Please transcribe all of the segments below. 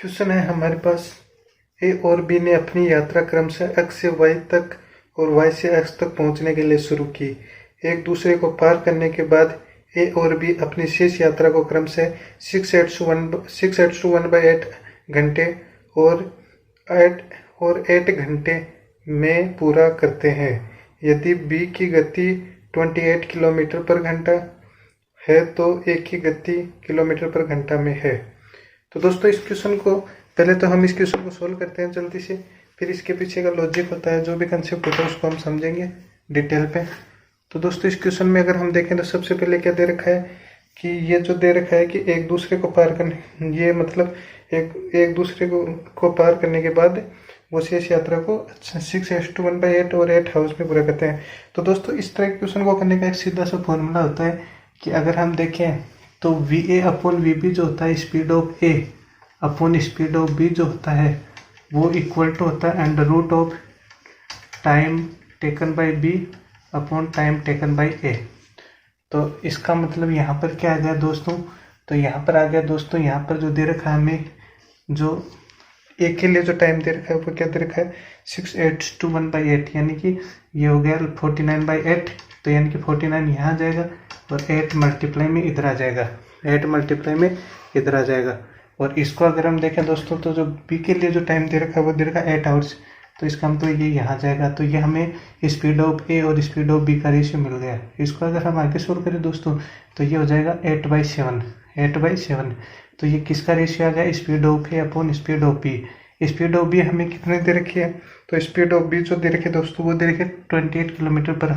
Question है हमारे पास। ए और बी ने अपनी यात्रा क्रमशः एक्स से वाई तक और वाई से एक्स तक पहुंचने के लिए शुरू की। एक दूसरे को पार करने के बाद ए और बी अपनी शेष यात्रा को क्रमशः 6:1/8 घंटे और 8 घंटे में पूरा करते हैं। यदि बी की गति 28 किलोमीटर पर घंटा है तो ए की गति किलोमीटर पर घंटा में है। तो दोस्तों इस क्वेश्चन को पहले तो हम इस क्वेश्चन को सोल्व करते हैं जल्दी से, फिर इसके पीछे का लॉजिक होता है, जो भी कंसेप्ट होता है उसको हम समझेंगे डिटेल पे। तो दोस्तों इस क्वेश्चन में अगर हम देखें तो सबसे पहले क्या दे रखा है कि ये जो दे रखा है कि एक दूसरे को पार करने, ये मतलब एक दूसरे को पार करने के बाद वो शेष यात्रा को 6:1/8 और 8 हाउस में पूरा करते हैं। तो दोस्तों इस तरह के क्वेश्चन को करने का एक सीधा सा फॉर्मूला होता है कि अगर हम देखें तो VA/VB जो होता है speed of A upon speed of B जो होता है वो इक्वल टू होता है under root of time taken by B upon time taken by A. तो इसका मतलब यहाँ पर क्या आ गया दोस्तों, तो यहाँ पर आ गया दोस्तों, यहाँ पर जो दे रखा है हमें, जो ए के लिए जो टाइम दे रखा है वो क्या दे रखा है 6:1/8, यानी कि ये हो गया 49/8। तो यानी कि 49 यहाँ जाएगा और 8 मल्टीप्लाई में इधर आ जाएगा, 8 मल्टीप्लाई में इधर आ जाएगा। और इसको अगर हम देखें दोस्तों तो जो बी के लिए जो टाइम दे रखा है वो दे रखा है 8 आवर्स, तो इसका मतलब ये यहाँ जाएगा। तो ये हमें स्पीड ऑफ ए और स्पीड ऑफ बी का रेशियो मिल गया। इसको अगर हम आगे सोल्व करें दोस्तों तो ये हो जाएगा 8/7। तो ये किसका रेशियो आ गया, speed of A upon speed of b. Speed of b हमें कितने दे रखी है, तो स्पीड ऑफ बी जो दे रखी है दोस्तों वो दे रखी है 28 किलोमीटर पर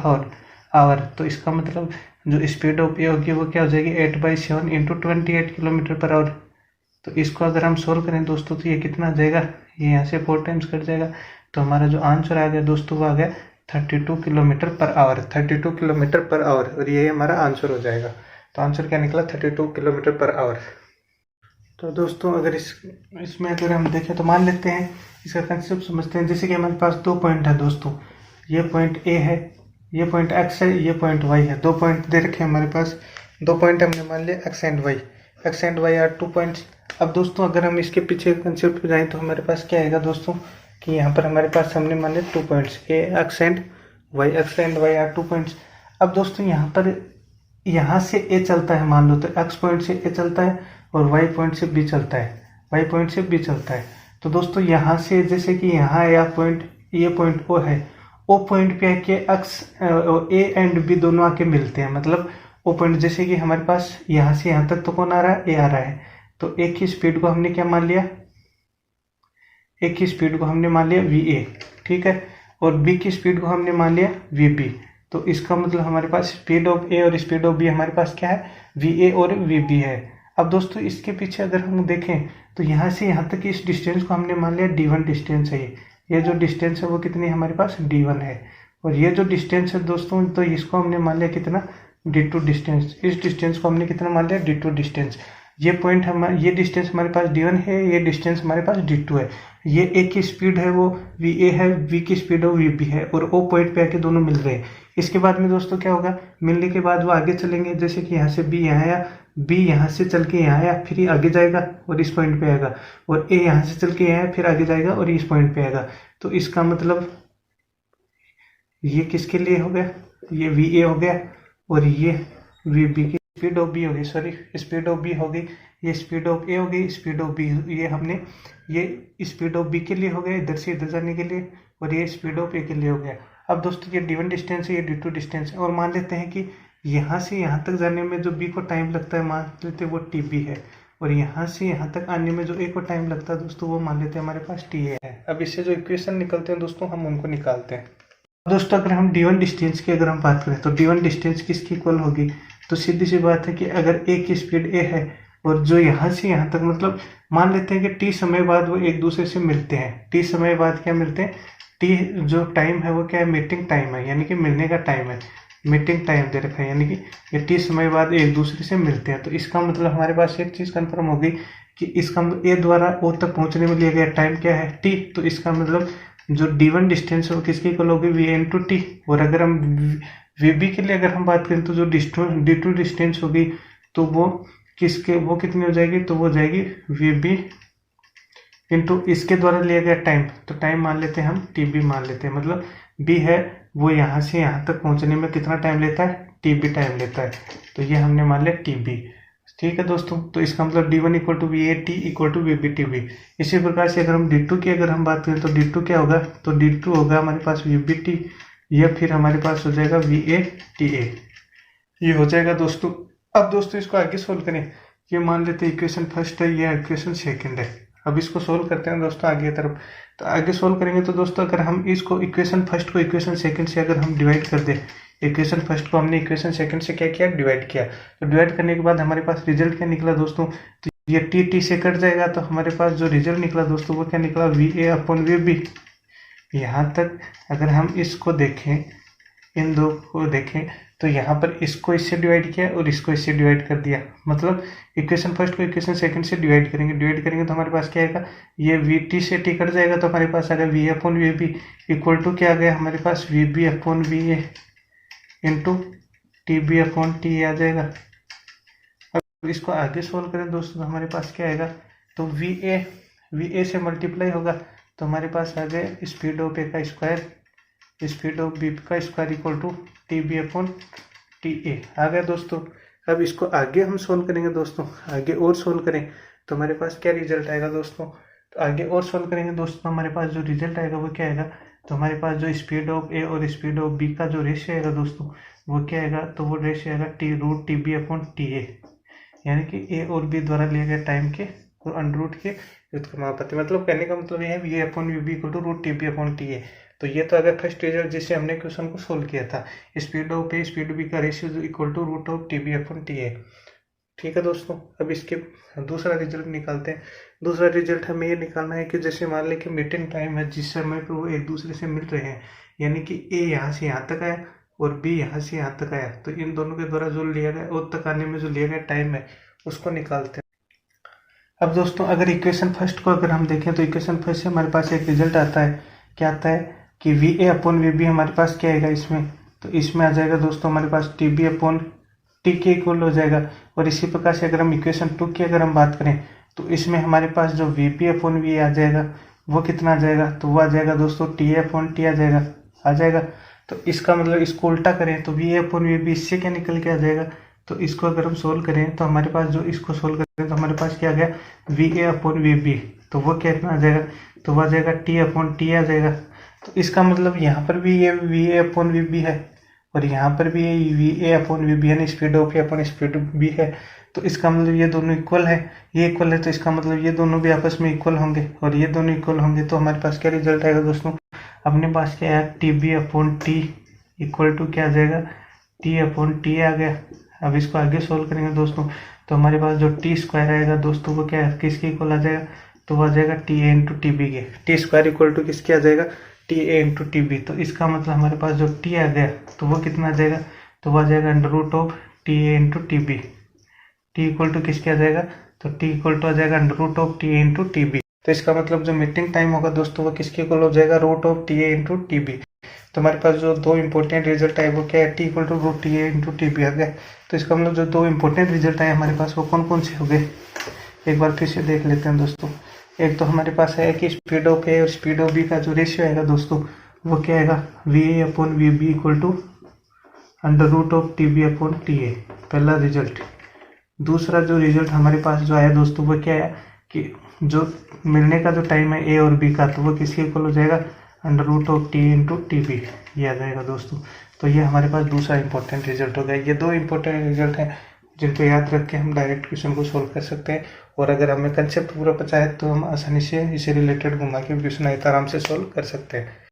आवर। तो इसका मतलब जो स्पीड ऑफ ए होगी वो क्या हो जाएगी 8/7 इंटू 28 किलोमीटर पर आवर। तो इसको अगर हम सोल्व करें दोस्तों तो ये कितना आ जाएगा, ये यहाँ से 4 टाइम्स कट जाएगा। तो हमारा जो आंसर आ गया दोस्तों वो आ गया 32 kilometre per hour, 32 kilometre per hour, और ये हमारा आंसर हो जाएगा। तो आंसर क्या निकला 32 किलोमीटर पर आवर। तो दोस्तों अगर इसमें अगर हम देखें तो मान लेते हैं इसका कंसेप्ट समझते हैं। जैसे कि हमारे पास 2 पॉइंट है दोस्तों, ये पॉइंट ए है, ये पॉइंट एक्स है, ये पॉइंट वाई है। 2 पॉइंट दे रखे हैं हमारे पास, 2 पॉइंट हमने मान लिया x and y are 2 points. अब दोस्तों अगर हम इसके पीछे कंसेप्ट पे जाएं तो हमारे पास क्या आएगा दोस्तों कि यहाँ पर हमारे पास हमने मान लिया 2 points x and y are 2 points. अब दोस्तों यहाँ पर यहाँ से ए चलता है, मान लो तो एक्स पॉइंट से ए चलता है और वाई पॉइंट से बी चलता है, तो दोस्तों यहाँ से जैसे कि यहाँ आया पॉइंट, ये पॉइंट ओ है, ओ पॉइंट पे आके एक्स ए एंड बी दोनों आके मिलते हैं। मतलब ओ पॉइंट जैसे कि हमारे पास यहाँ से यहाँ तक तो कौन आ रहा है, ए आ रहा है। तो ए की स्पीड को हमने क्या मान लिया, VA, ठीक है, और बी की स्पीड को हमने मान लिया VB। तो इसका मतलब हमारे पास स्पीड ऑफ ए और स्पीड ऑफ बी हमारे पास क्या है, VA और VB है। अब दोस्तों इसके पीछे अगर हम देखें तो यहाँ से यहाँ तक इस डिस्टेंस को हमने मान लिया D1 डिस्टेंस है। ये जो डिस्टेंस है वो कितनी हमारे पास D1 है, और ये जो डिस्टेंस है दोस्तों तो इसको हमने मान लिया कितना D2 डिस्टेंस। इस डिस्टेंस को हमने कितना मान लिया D2 डिस्टेंस। ये पॉइंट हमारे, ये डिस्टेंस हमारे पास D1 है, ये डिस्टेंस हमारे पास D2 है। ये ए की स्पीड है वो VA है, V की स्पीड वो VB है, और ओ पॉइंट पे आके दोनों मिल रहे हैं। इसके बाद में दोस्तों क्या होगा, मिलने के बाद वो आगे चलेंगे, जैसे कि यहाँ से B यहाँ आया, B यहाँ से चल के यहाँ आया, फिर ये आगे जाएगा और इस पॉइंट पे आएगा, और A यहाँ से चल के यहाँ आया, फिर आगे जाएगा और इस पॉइंट पे आएगा। तो इसका मतलब ये किसके लिए हो गया, ये VA हो गया, और ये VB की स्पीड ऑफ बी होगी, सॉरी स्पीड ऑफ बी होगी, ये स्पीड ऑफ ए होगी, स्पीड ऑफ बी, ये हमने ये स्पीड ऑफ बी के लिए हो गया इधर से इधर जाने के लिए, और ये स्पीड ऑफ ए के लिए हो गया। अब दोस्तों ये D1 डिस्टेंस है, ये D2 डिस्टेंस है, और मान लेते हैं कि यहाँ से यहाँ तक जाने में जो बी को टाइम लगता है मान लेते हैं वो TB है, और यहाँ से यहाँ तक आने में जो ए को टाइम लगता है दोस्तों वो मान लेते हैं हमारे पास TA है। अब इससे जो इक्वेशन निकलते हैं दोस्तों हम उनको निकालते हैं। दोस्तों अगर हम D1 डिस्टेंस की अगर हम बात करें तो D1 डिस्टेंस किसकी इक्वल होगी, तो सीधी सी बात है कि अगर ए की स्पीड ए है और जो यहाँ से यहाँ तक, मतलब मान लेते हैं कि टी समय बाद वो एक दूसरे से मिलते हैं। टी समय बाद क्या मिलते हैं, टी जो टाइम है वो क्या है, मीटिंग टाइम है, यानी कि मिलने का टाइम है, मीटिंग टाइम दे रखा है, यानी कि ये टी समय बाद एक दूसरे से मिलते हैं। तो इसका मतलब हमारे पास एक चीज़ कंफर्म होगी कि इसका ए द्वारा ओ तक पहुँचने में लिया गया टाइम क्या है, टी। तो इसका मतलब जो D1 डिस्टेंस है वो किसकी इक्वल होगी, VA/T। और अगर हम VB के लिए अगर हम बात करें तो जो D2 डिस्टेंस होगी तो वो कितनी हो जाएगी, तो वो जाएगी VB इंटू इसके द्वारा लिया गया टाइम, तो टाइम मान लेते हैं हम टी बी मान लेते हैं, मतलब बी है वो यहाँ से यहाँ तक पहुँचने में कितना टाइम लेता है, टी बी टाइम लेता है, तो ये हमने मान लिया टी बी। ठीक है दोस्तों, तो इसका मतलब d one equal to v a t equal to v b t b. इसी प्रकार से अगर हम डी टू की अगर हम बात करें तो डी टू क्या होगा, तो डी टू होगा हमारे पास वी बी टी, या फिर हमारे पास हो जाएगा वी ए टी ए, ये हो जाएगा दोस्तों। अब दोस्तों इसको आगे सोल्व करें, ये मान लेते हैं इक्वेशन फर्स्ट है, ये इक्वेशन सेकंड है। अब इसको सोल्व करते हैं दोस्तों आगे तरफ, तो आगे सोल्व करेंगे तो दोस्तों अगर हम इसको इक्वेशन फर्स्ट को इक्वेशन सेकंड से अगर हम डिवाइड कर दें, इक्वेशन फर्स्ट को हमने इक्वेशन सेकंड से क्या किया, डिवाइड किया, तो डिवाइड करने के बाद हमारे पास रिजल्ट क्या निकला दोस्तों, तो ये टी टी से कट जाएगा, तो हमारे पास जो रिजल्ट निकला दोस्तों वो क्या निकला, v A upon we b. यहाँ तक अगर हम इसको देखें, इन दो को देखें, तो यहाँ पर इसको इससे डिवाइड किया और इसको इससे डिवाइड कर दिया, मतलब इक्वेशन फर्स्ट को इक्वेशन सेकंड से डिवाइड करेंगे तो हमारे पास क्या आएगा, ये वी टी से टी कट जाएगा, तो हमारे पास आएगा V upon we B equal to क्या आ गया हमारे पास, V B upon V A into T B upon T आ जाएगा। अब इसको आगे सोल्व करें दोस्तों तो हमारे पास क्या आएगा, तो वी ए से मल्टीप्लाई होगा, तो हमारे पास आ गया स्पीड ऑफ ए का स्क्वायर, स्पीड ऑफ बी का square equal to T B upon T A आ गया दोस्तों। अब इसको आगे हम सोल्व करेंगे दोस्तों, आगे और सोल्व करें तो हमारे पास क्या रिजल्ट आएगा दोस्तों, तो आगे और सोल्व करेंगे दोस्तों, हमारे पास जो रिजल्ट आएगा वो क्या आएगा, तो हमारे पास जो स्पीड ऑफ ए और स्पीड ऑफ बी का जो रेशियो आएगा दोस्तों वो क्या आएगा, तो वो रेशियो आएगा t root t B upon T a, यानी कि ए और बी द्वारा लिया गया टाइम के और अंडर रूट के व्युत्क्रमानुपाती, मतलब कहने का मतलब ये है v upon we B equal to root t B upon T a. तो ये तो अगर फर्स्ट रिजल्ट जिससे हमने क्वेश्चन को सोल्व किया था, speed of A speed B का ratio equal to root of T B upon T A. ठीक है दोस्तों, अब इसके दूसरा रिजल्ट निकालते हैं। दूसरा रिजल्ट हमें ये निकालना है कि जैसे मान लें कि मीटिंग टाइम है जिस समय पर वो एक दूसरे से मिल रहे हैं, यानी कि ए यहाँ से यहाँ तक आया और बी यहाँ से यहाँ तक आया, तो इन दोनों के द्वारा जो लिया गया और तक आने में जो लिया गया टाइम है उसको निकालते हैं। अब दोस्तों अगर इक्वेशन फर्स्ट को अगर हम देखें तो इक्वेशन फर्स्ट से हमारे पास एक रिजल्ट आता है, क्या आता है कि v A upon we b हमारे पास क्या आएगा इसमें, तो इसमें आ जाएगा दोस्तों हमारे पास टी बी अपॉन टी के इक्वल हो जाएगा। और इसी प्रकार से अगर हम इक्वेशन टू की अगर हम बात करें तो इसमें हमारे पास जो वी पी अपॉन वी आ जाएगा वो कितना आ जाएगा, तो वो आ जाएगा दोस्तों टी ए अपॉन टी आ जाएगा। तो इसका मतलब इसको उल्टा करें तो v A upon we b इससे क्या निकल के आ जाएगा, तो इसको अगर हम सोल्व करें तो हमारे पास जो इसको सोल्व करें तो हमारे पास क्या आ गया, v A upon we b, तो वो कितना आ जाएगा, तो वो आ जाएगा टी अपॉन टी आ जाएगा। तो इसका मतलब यहाँ पर भी ये V A upon we B है और यहाँ पर भी ये V A upon we B है, speed of A upon speed B है, तो इसका मतलब ये दोनों इक्वल है, ये इक्वल है, तो इसका मतलब ये दोनों भी आपस में इक्वल होंगे और ये दोनों इक्वल होंगे, तो हमारे पास क्या रिजल्ट आएगा दोस्तों, अपने पास क्या है t B upon t equal to क्या आ जाएगा, टी अपॉन टी आ गया। अब इसको आगे सोल्व करेंगे दोस्तों तो हमारे पास जो टी स्क्वायर आएगा दोस्तों वो क्या है, किसके इक्वल आ जाएगा, तो वो आ जाएगा टी ए इंटू टी बी के, टी स्क्वायर इक्वल टू किसके आ जाएगा, टी ए इंटू टी बी। तो इसका मतलब हमारे पास जो टी आ गया तो वो कितना आ जाएगा, तो वो आ जाएगा under root of t A into T b, t equal to किसके आ जाएगा, तो टी इक्वल टू आ जाएगा under root of t A into T b. तो इसका मतलब जो मीटिंग टाइम होगा दोस्तों वो किसके इक्वल हो जाएगा, root of t A into T b. तो हमारे पास जो दो इंपॉर्टेंट रिजल्ट आए वो क्या है, T equal to root T A into T B आ गया। तो इसका मतलब जो दो इंपॉर्टेंट रिजल्ट आए हमारे पास वो कौन कौन से हो गए, एक बार फिर से देख लेते हैं दोस्तों। एक तो हमारे पास है कि स्पीड ऑफ ए और स्पीड ऑफ बी का जो रेशियो आएगा दोस्तों वो क्या आएगा, v A upon we B equal to under root of T B upon T a, पहला रिजल्ट। दूसरा जो रिजल्ट हमारे पास जो आया दोस्तों वो क्या है कि जो मिलने का जो टाइम है ए और बी का, तो वो किसके इक्वल हो जाएगा, under root of t into T b, ये आ जाएगा दोस्तों। तो ये हमारे पास दूसरा इंपॉर्टेंट रिजल्ट हो गया। ये दो इंपॉर्टेंट रिजल्ट हैं जिनको याद रख के हम डायरेक्ट क्वेश्चन को सोल्व कर सकते हैं, और अगर हमें कंसेप्ट पूरा पता है तो हम आसानी से इसे रिलेटेड घुमा के क्वेश्चन आराम से सोल्व कर सकते हैं।